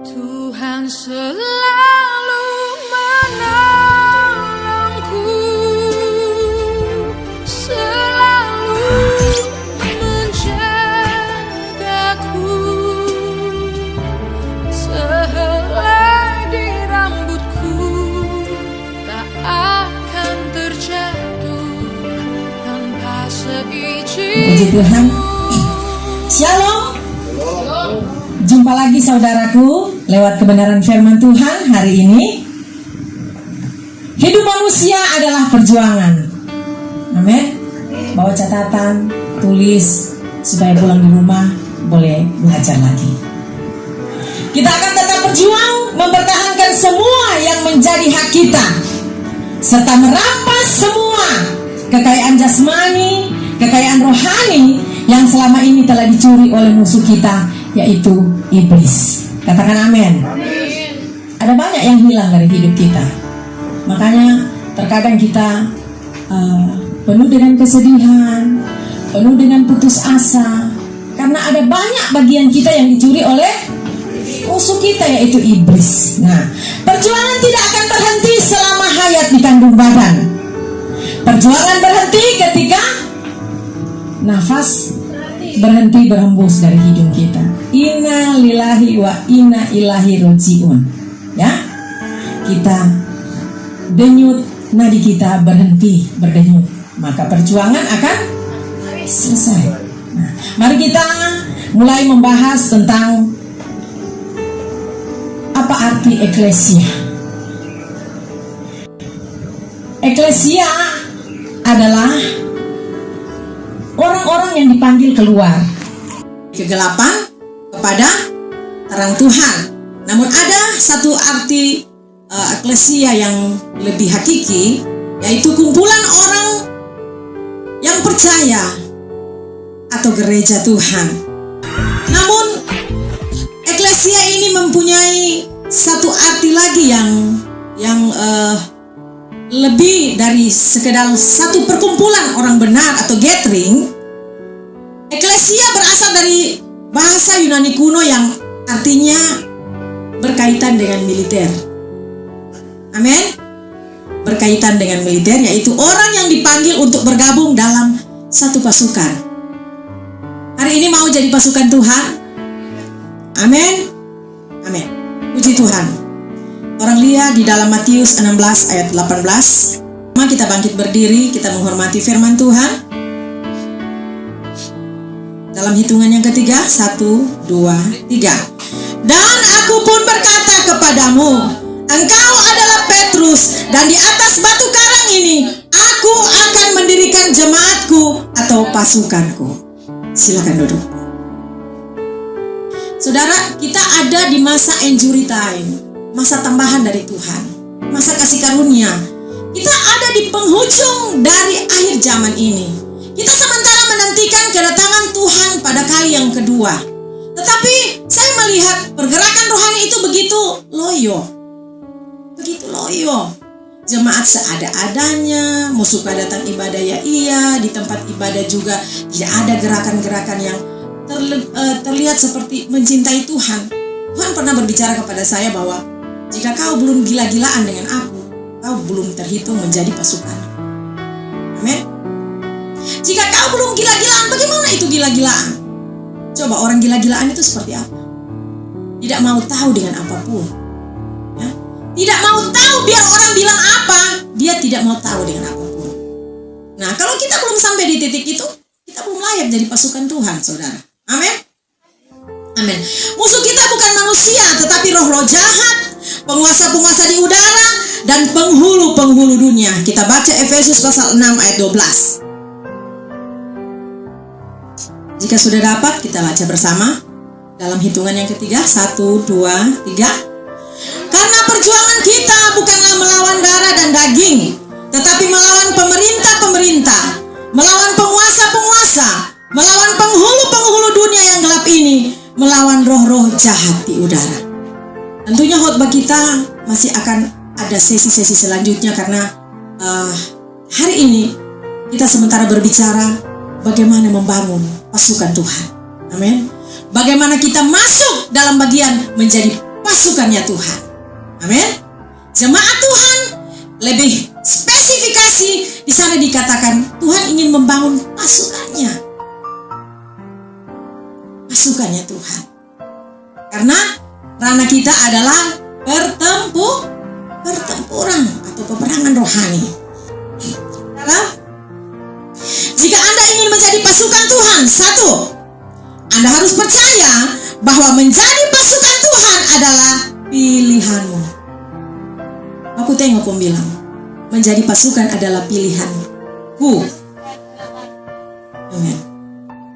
Tuhan selalu menolongku, selalu menjagaku. Sehelai di rambutku tak akan terjatuh tanpa seizin. Puji Tuhan. Shalom. Jumpa lagi saudaraku lewat kebenaran firman Tuhan hari ini. Hidup manusia adalah perjuangan. Amin. Bawa catatan, tulis supaya pulang di rumah boleh belajar lagi. Kita akan tetap berjuang mempertahankan semua yang menjadi hak kita, serta merampas semua kekayaan jasmani, kekayaan rohani yang selama ini telah dicuri oleh musuh kita, yaitu iblis. Katakan amin. Ada banyak yang hilang dari hidup kita. Makanya terkadang kita penuh dengan kesedihan, penuh dengan putus asa, karena ada banyak bagian kita yang dicuri oleh musuh kita, yaitu iblis. Nah, perjuangan tidak akan berhenti selama hayat di kandung badan. Perjuangan berhenti ketika nafas berhenti berhembus dari hidung kita. Inna lillahi wa inna ilaihi rajiun. Ya, kita denyut, nadi kita berhenti berdenyut, maka perjuangan akan selesai. Nah, mari kita mulai membahas tentang apa arti eklesia. Eklesia adalah orang-orang yang dipanggil keluar kegelapan kepada terang Tuhan. Namun ada satu arti eklesia yang lebih hakiki, yaitu kumpulan orang yang percaya atau gereja Tuhan. Namun eklesia ini mempunyai satu arti lagi yang lebih dari sekedar satu perkumpulan orang benar atau gathering. Eklesia berasal dari bahasa Yunani kuno yang artinya berkaitan dengan militer. Amin. Berkaitan dengan militer, yaitu orang yang dipanggil untuk bergabung dalam satu pasukan. Hari ini mau jadi pasukan Tuhan? Amin. Amin. Puji Tuhan. Orang lihat di dalam Matius 16 ayat 18. Mari kita bangkit berdiri, kita menghormati firman Tuhan. Dalam hitungan yang ketiga, 1, 2, 3. Dan aku pun berkata kepadamu, engkau adalah Petrus, dan di atas batu karang ini aku akan mendirikan jemaatku atau pasukanku. Silakan duduk. Saudara, kita ada di masa injury time, masa tambahan dari Tuhan, masa kasih karunia. Kita ada di penghujung dari akhir zaman ini. Kita sementara menantikan kedatangan Tuhan pada kali yang kedua. Tetapi saya melihat pergerakan rohani itu begitu loyo. Begitu loyo. Jemaat seada-adanya, mau suka datang ibadah ya iya, di tempat ibadah juga tidak ada gerakan-gerakan yang terlihat seperti mencintai Tuhan. Tuhan pernah berbicara kepada saya bahwa jika kau belum gila-gilaan dengan aku, kau belum terhitung menjadi pasukan. Amin. Jika kau belum gila-gilaan, bagaimana itu gila-gilaan? Coba orang gila-gilaan itu seperti apa? Tidak mau tahu dengan apapun. Ya? Tidak mau tahu biar orang bilang apa, dia tidak mau tahu dengan apapun. Nah, kalau kita belum sampai di titik itu, kita belum layak jadi pasukan Tuhan, saudara. Amin. Amin. Musuh kita bukan manusia, tetapi roh-roh jahat, penguasa-penguasa di udara, dan penghulu-penghulu dunia. Kita baca Efesus pasal 6 ayat 12. Jika sudah dapat, kita baca bersama dalam hitungan yang ketiga, 1, 2, 3. Karena perjuangan kita bukanlah melawan darah dan daging, tetapi melawan pemerintah-pemerintah, melawan penguasa-penguasa, melawan penghulu-penghulu dunia yang gelap ini, melawan roh-roh jahat di udara. Tentunya khotbah kita masih akan ada sesi-sesi selanjutnya, karena hari ini kita sementara berbicara bagaimana membangun pasukan Tuhan. Amin. Bagaimana kita masuk dalam bagian menjadi pasukannya Tuhan. Amin. Jemaat Tuhan lebih spesifikasi di sana dikatakan Tuhan ingin membangun pasukannya. Pasukannya Tuhan. Karena ranah kita adalah pertempuran atau peperangan rohani. Jika Anda ingin menjadi pasukan Tuhan, satu, Anda harus percaya bahwa menjadi pasukan Tuhan adalah pilihanmu. Aku tengok Om bilang, menjadi pasukan adalah pilihanku. Amin.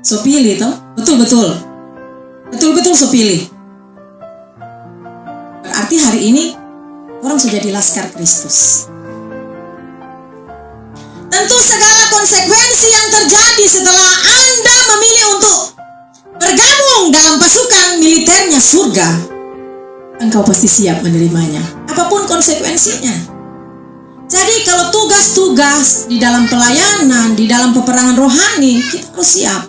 So pilih toh? Betul-betul so pilih. Berarti hari ini orang sudah di Laskar Kristus. Tentu segala konsekuensi yang terjadi setelah Anda memilih untuk bergabung dalam pasukan militernya surga, engkau pasti siap menerimanya, apapun konsekuensinya. Jadi kalau tugas-tugas di dalam pelayanan, di dalam peperangan rohani, kita harus siap.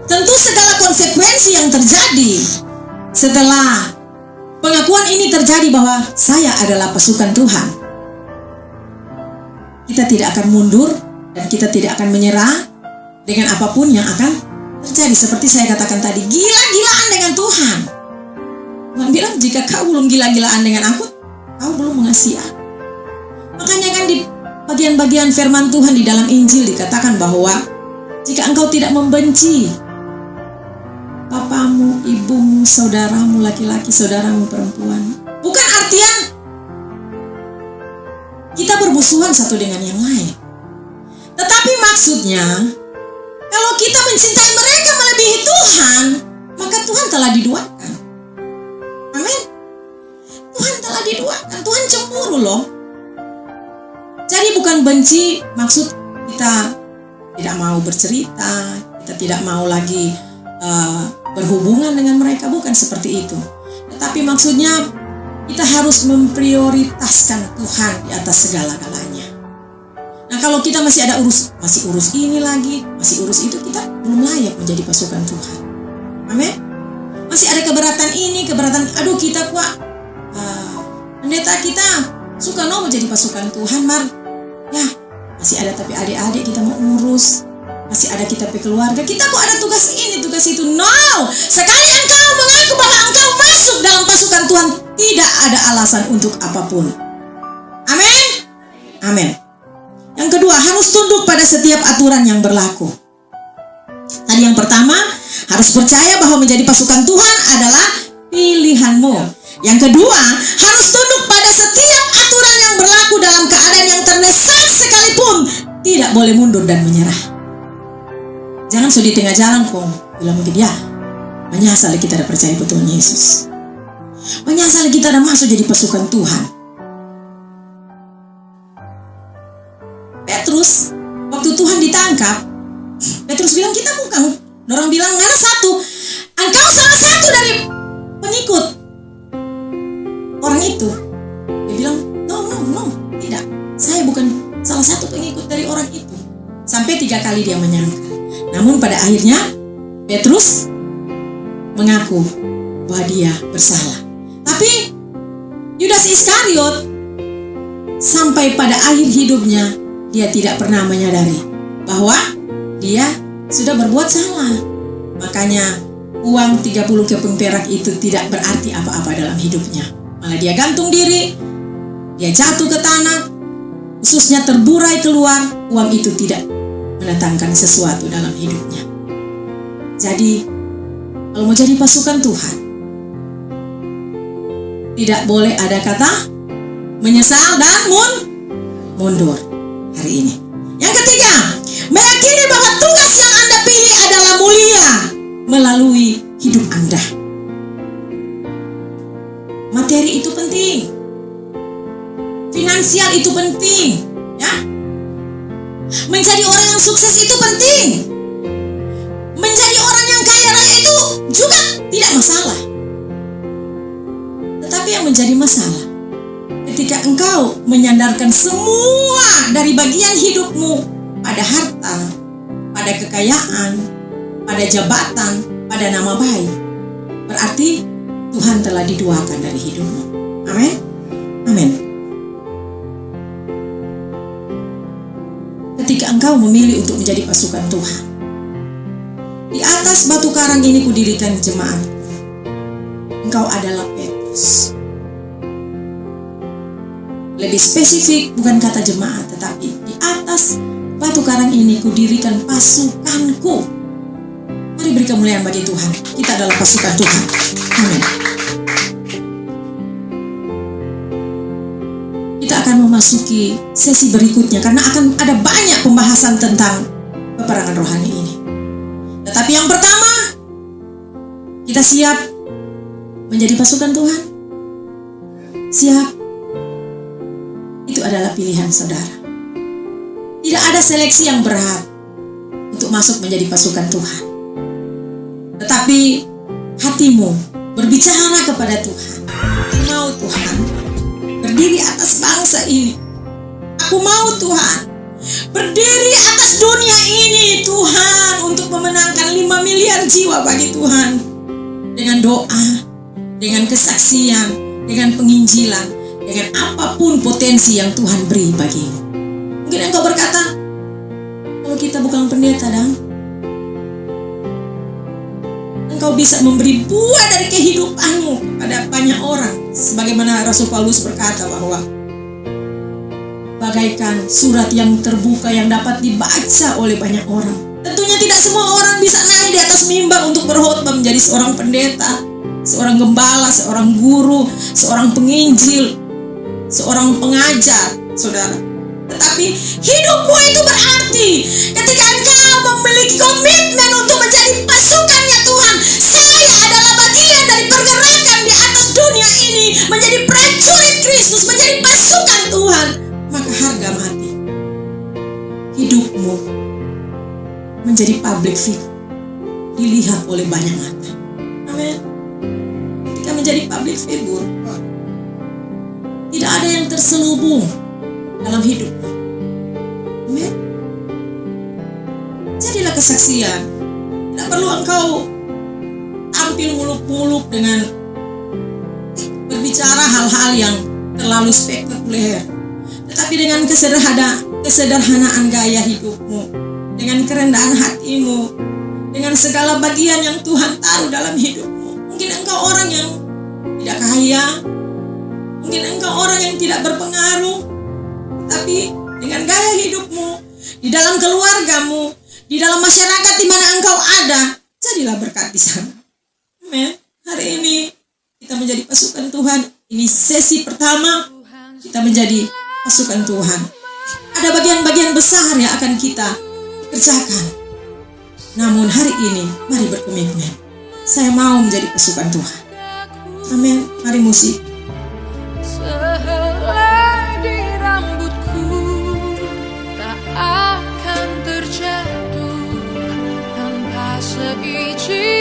Tentu segala konsekuensi yang terjadi setelah pengakuan ini terjadi bahwa saya adalah pasukan Tuhan, kita tidak akan mundur dan kita tidak akan menyerah dengan apapun yang akan terjadi. Seperti saya katakan tadi, gila-gilaan dengan Tuhan. Tuhan bilang, jika kau belum gila-gilaan dengan aku, kau belum mengasihi aku. Makanya kan di bagian-bagian firman Tuhan di dalam Injil dikatakan bahwa jika engkau tidak membenci papamu, ibumu, saudaramu laki-laki, saudaramu perempuan, bukan artian kita bermusuhan satu dengan yang lain. Tetapi maksudnya, kalau kita mencintai mereka melebihi Tuhan, maka Tuhan telah diduakan. Amin. Tuhan telah diduakan. Tuhan cemburu loh. Jadi bukan benci, maksud kita tidak mau bercerita, kita tidak mau lagi berhubungan dengan mereka, bukan seperti itu. Tetapi maksudnya kita harus memprioritaskan Tuhan di atas segala-galanya. Nah, kalau kita masih urus ini lagi, masih urus itu, kita belum layak menjadi pasukan Tuhan. Amin. Masih ada keberatan ini, keberatan, aduh kita kuat. Pendeta kita suka mau menjadi pasukan Tuhan, Mar. Ya, masih ada tapi adik-adik kita mau urus. Masih ada kita keluarga, kita kok ada tugas ini, tugas itu. No, sekali engkau mengaku bahwa engkau masuk dalam pasukan Tuhan, tidak ada alasan untuk apapun. Amin. Amin. Yang kedua, harus tunduk pada setiap aturan yang berlaku. Tadi yang pertama, harus percaya bahwa menjadi pasukan Tuhan adalah pilihanmu. Yang kedua, harus tunduk pada setiap aturan yang berlaku dalam keadaan yang terdesak sekalipun, tidak boleh mundur dan menyerah. Jangan sudah di tengah jalan kok bilang mungkin ya, menyesal kita ada percaya betul Yesus, menyesal kita ada masuk jadi pasukan Tuhan. Petrus waktu Tuhan ditangkap, Petrus bilang kita bukan. Orang bilang mana satu, engkau salah satu dari pengikut orang itu. Dia bilang no, tidak, saya bukan salah satu pengikut dari orang itu. Sampai 3 kali dia menyangkal. Namun pada akhirnya Petrus mengaku bahwa dia bersalah. Tapi Yudas Iskariot sampai pada akhir hidupnya dia tidak pernah menyadari bahwa dia sudah berbuat salah. Makanya uang 30 keping perak itu tidak berarti apa-apa dalam hidupnya. Malah dia gantung diri, dia jatuh ke tanah, ususnya terburai keluar. Uang itu tidak mendatangkan sesuatu dalam hidupnya. Jadi kalau mau jadi pasukan Tuhan, tidak boleh ada kata menyesal dan mundur hari ini. Yang ketiga, meyakini bahwa tugas yang Anda pilih adalah mulia melalui hidup Anda. Materi itu penting, finansial itu penting, ya. Menjadi orang yang sukses itu penting. Menjadi orang yang kaya raya itu juga tidak masalah. Tetapi yang menjadi masalah ketika engkau menyandarkan semua dari bagian hidupmu pada harta, pada kekayaan, pada jabatan, pada ada nama baik, berarti Tuhan telah didoakan dari hidupmu. Amin. Amin. Ketika engkau memilih untuk menjadi pasukan Tuhan, di atas batu karang ini kudirikan jemaat. Engkau adalah Petrus. Lebih spesifik, bukan kata jemaat, tetapi di atas batu karang ini kudirikan pasukanku. Mari beri kemuliaan bagi Tuhan. Kita adalah pasukan Tuhan. Amin. Kita akan memasuki sesi berikutnya karena akan ada banyak pembahasan tentang peperangan rohani ini. Tetapi yang pertama, kita siap menjadi pasukan Tuhan. Siap. Itu adalah pilihan saudara. Tidak ada seleksi yang berat untuk masuk menjadi pasukan Tuhan. Tetapi hatimu berbicara kepada Tuhan. Aku mau Tuhan berdiri atas bangsa ini. Aku mau Tuhan berdiri atas dunia ini Tuhan, untuk memenangkan 5 miliar jiwa bagi Tuhan. Dengan doa, dengan kesaksian, dengan penginjilan, dengan apapun potensi yang Tuhan beri bagimu. Mungkin engkau berkata, kalau kita bukan pendeta dan engkau bisa memberi buah dari kehidupanmu kepada banyak orang. Sebagaimana Rasul Paulus berkata bahwa bagaikan surat yang terbuka yang dapat dibaca oleh banyak orang. Tentunya tidak semua orang bisa naik di atas mimbar untuk berkhotbah menjadi seorang pendeta, seorang gembala, seorang guru, seorang penginjil, seorang pengajar, saudara. Tetapi hidupmu itu berarti ketika engkau memiliki komitmen untuk menjadi pasukannya Tuhan. Saya adalah bagian dari pergerakan di atas dunia ini, menjadi prajurit Kristus, menjadi pasukan Tuhan. Maka harga mati. Hidupmu menjadi public figure, dilihat oleh banyak mata. Amin. Ketika menjadi public figure, tidak ada yang terselubung dalam hidupmu. Amin. Jadilah kesaksian. Tidak perlu engkau tampil muluk-muluk dengan berbicara hal-hal yang terlalu spektakuler. Tetapi dengan kesederhanaan gaya hidupmu, dengan kerendahan hatimu, dengan segala bagian yang Tuhan taruh dalam hidupmu. Mungkin engkau orang yang tidak kaya, mungkin engkau orang yang tidak berpengaruh, tapi dengan gaya hidupmu, di dalam keluargamu, di dalam masyarakat di mana engkau ada, jadilah berkat di sana. Amin. Hari ini kita menjadi pasukan Tuhan. Ini sesi pertama kita menjadi pasukan Tuhan. Ada bagian-bagian besar yang akan kita kerjakan. Namun hari ini mari berkomitmen. Saya mau menjadi pasukan Tuhan. Amin. Mari musik. Sehelai di rambutku tak akan terjatuh tanpa seizin